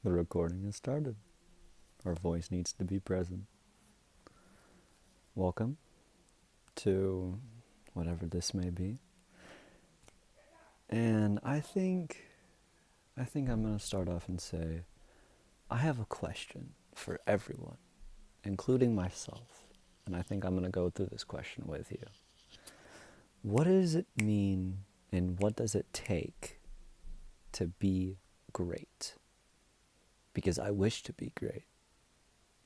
The recording has started. Our voice needs to be present. Welcome to whatever this may be. And I think I'm going to start off and say I have a question for everyone, including myself. And I think I'm going to go through this question with you. What does it mean and what does it take to be great? Because I wish to be great.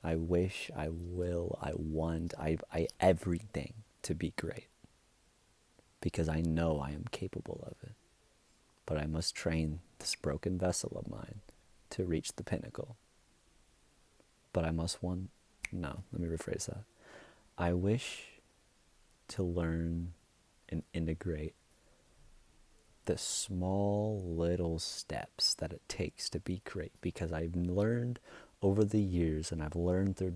I wish, I will, I want, I everything to be great. Because I know I am capable of it. But I must train this broken vessel of mine to reach the pinnacle. But I must let me rephrase that. I wish to learn and integrate the small little steps that it takes to be great, because I've learned over the years, and I've learned through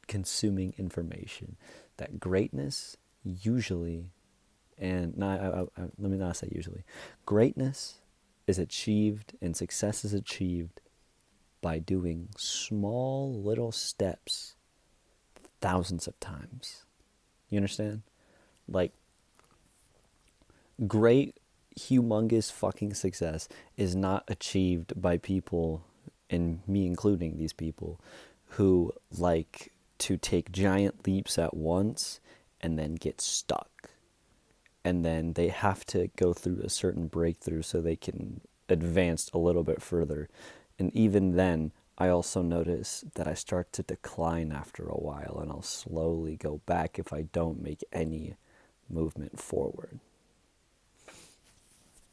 consuming information, that greatness usually, and let me not say usually, greatness is achieved and success is achieved by doing small little steps thousands of times. You understand? Like, great, humongous fucking success is not achieved by people, and me including these people, who like to take giant leaps at once and then get stuck. And then they have to go through a certain breakthrough so they can advance a little bit further. And even then, I also notice that I start to decline after a while, and I'll slowly go back if I don't make any movement forward.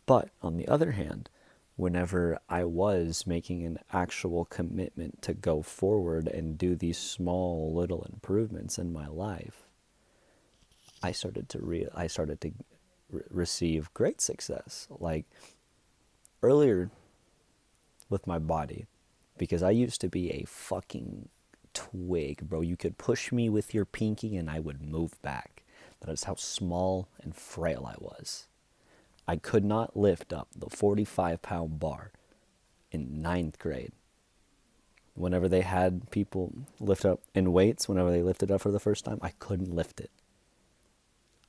But on the other hand, whenever I was making an actual commitment to go forward and do these small little improvements in my life, I started to receive great success. Like earlier with my body, because I used to be a fucking twig, bro. You could push me with your pinky and I would move back. That is how small and frail I was. I could not lift up the 45-pound bar in 9th grade. Whenever they had people lift up in weights, whenever they lifted up for the first time, I couldn't lift it.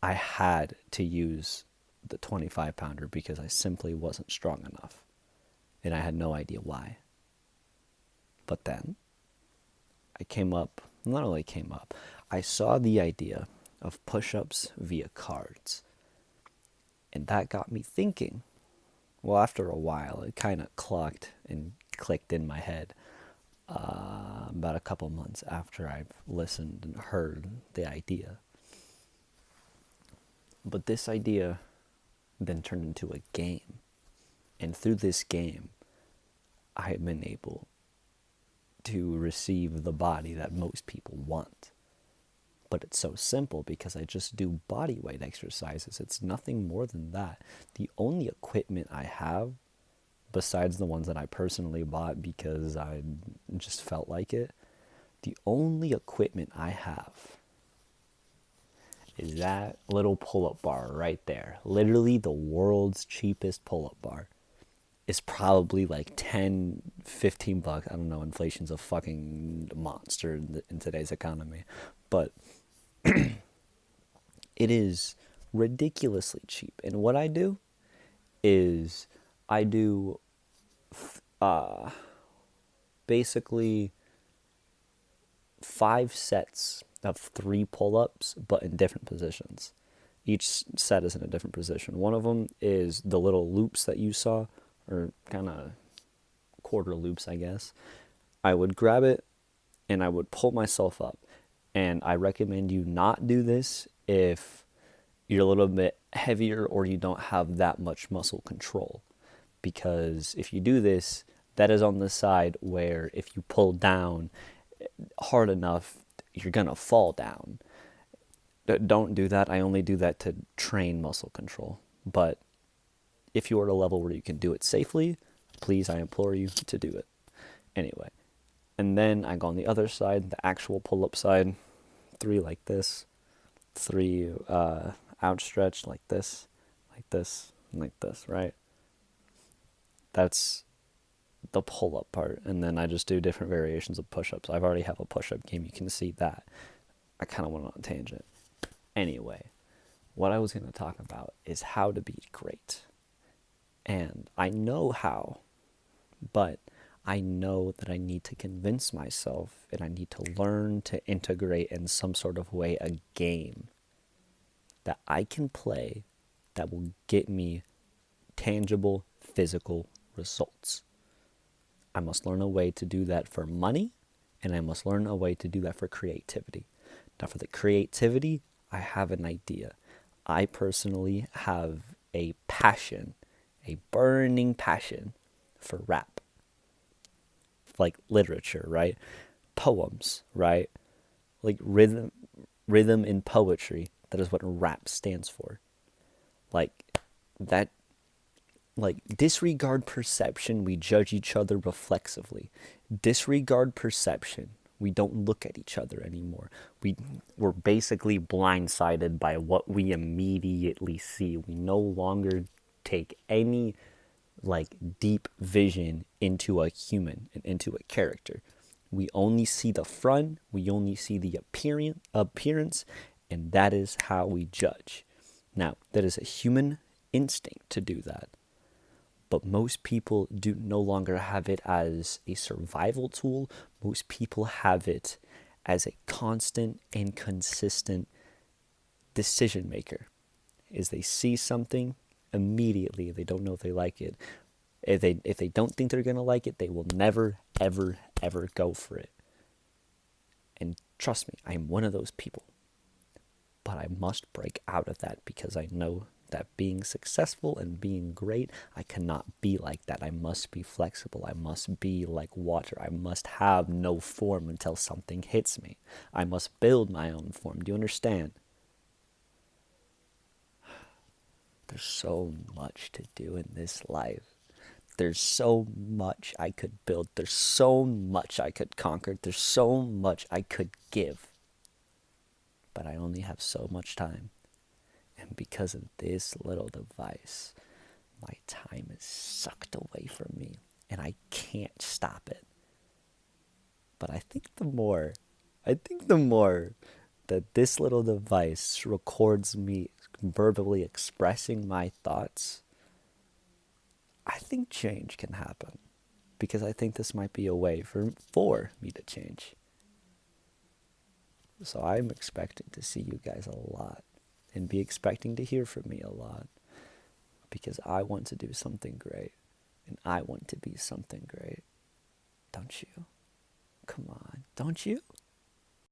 I had to use the 25-pounder because I simply wasn't strong enough. And I had no idea why. But then I saw the idea of push-ups via cards. And that got me thinking. Well, after a while, it kind of clocked and clicked in my head about a couple months after I've listened and heard the idea. But this idea then turned into a game. And through this game, I have been able to receive the body that most people want. But it's so simple because I just do body weight exercises. It's nothing more than that. The only equipment I have, besides the ones that I personally bought because I just felt like it, the only equipment I have is that little pull-up bar right there. Literally the world's cheapest pull-up bar. It's probably like 10, 15 bucks. I don't know, inflation's a fucking monster in today's economy. But it is ridiculously cheap. And what I do is I do basically 5 sets of 3 pull-ups, but in different positions. Each set is in a different position. One of them is the little loops that you saw, or kind of quarter loops, I guess. I would grab it and I would pull myself up. And I recommend you not do this if you're a little bit heavier or you don't have that much muscle control. Because if you do this, that is on the side where if you pull down hard enough, you're going to fall down. Don't do that. I only do that to train muscle control. But if you're at a level where you can do it safely, please, I implore you to do it. Anyway. And then I go on the other side, the actual pull-up side, 3 like this, 3 outstretched like this, and like this, right? That's the pull-up part, and then I just do different variations of push-ups. I've already have a push-up game. You can see that. I kind of went on a tangent. Anyway, what I was going to talk about is how to be great. And I know how, but I know that I need to convince myself and I need to learn to integrate in some sort of way a game that I can play that will get me tangible physical results. I must learn a way to do that for money, and I must learn a way to do that for creativity. Now, for the creativity, I have an idea. I personally have a passion, a burning passion for rap. Like literature, right? Poems, right? Like rhythm in poetry. That is what rap stands for. Like that, like disregard perception, we judge each other reflexively. Disregard perception, we don't look at each other anymore. We're basically blindsided by what we immediately see. We no longer take any like deep vision into a human and into a character. We only see the front, we only see the appearance, and that is how we judge. Now, that is a human instinct to do that. But most people do no longer have it as a survival tool. Most people have it as a constant and consistent decision maker. Is they see something immediately, they don't know if they like it. If they don't think they're gonna like it, they will never, ever, ever go for it. And trust me, I am one of those people. But I must break out of that because I know that being successful and being great, I cannot be like that. I must be flexible. I must be like water. I must have no form until something hits me. I must build my own form. Do you understand? There's so much to do in this life. There's so much I could build. There's so much I could conquer. There's so much I could give. But I only have so much time. And because of this little device, my time is sucked away from me. And I can't stop it. But I think the more that this little device records me verbally expressing my thoughts, I think change can happen. Because I think this might be a way for me to change. So I'm expecting to see you guys a lot and be expecting to hear from me a lot because I want to do something great and I want to be something great. Don't you? Come on, don't you?